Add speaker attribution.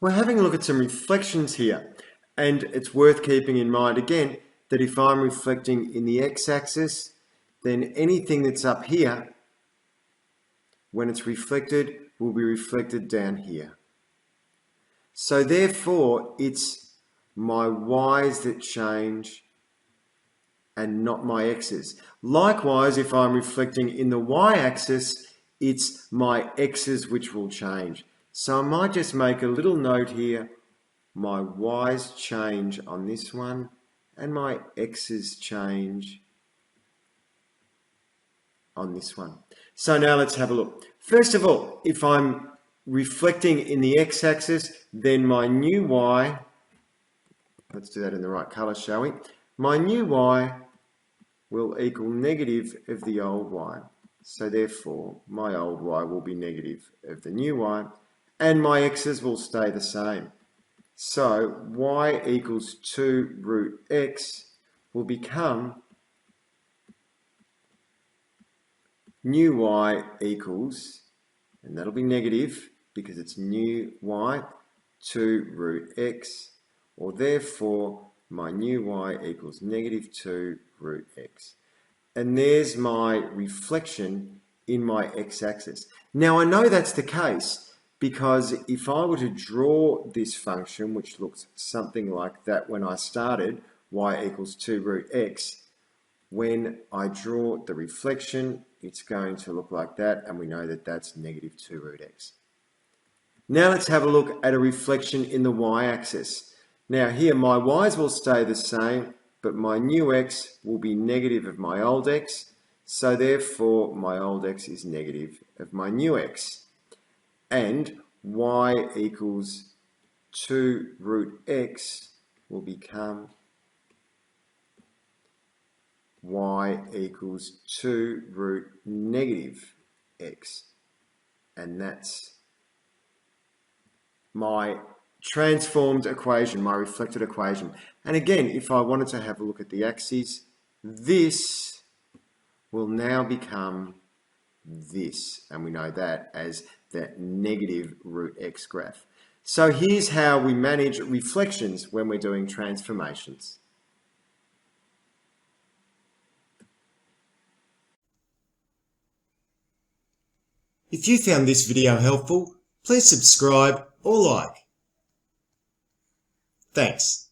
Speaker 1: We're having a look at some reflections here, and it's worth keeping in mind again that if I'm reflecting in the x-axis, then anything that's up here, when it's reflected, will be reflected down here. So therefore, it's my y's that change and not my x's. Likewise, if I'm reflecting in the y-axis, it's my x's which will change. So I might just make a little note here. My y's change on this one and my x's change on this one. So now let's have a look. First of all, if I'm reflecting in the x-axis, then my new y, let's do that in the right color, shall we? My new y will equal negative of the old y. So therefore, my old y will be negative of the new y, and my x's will stay the same. So y equals 2 root x will become new y equals, and that'll be negative because it's new y, 2 root x, or therefore my new y equals negative 2 root x. And there's my reflection in my x-axis. Now I know that's the case because if I were to draw this function, which looks something like that when I started, y equals 2 root x, when I draw the reflection, it's going to look like that, and we know that that's negative 2 root x. Now let's have a look at a reflection in the y-axis. Now here my y's will stay the same, but my new x will be negative of my old x, so therefore my old x is negative of my new x. And y equals 2 root x will become y equals 2 root negative x. And that's my transformed equation, my reflected equation. And again, if I wanted to have a look at the axes, this will now become this. And we know that as that negative root x graph. So here's how we manage reflections when we're doing transformations. If you found this video helpful, please subscribe or like. Thanks.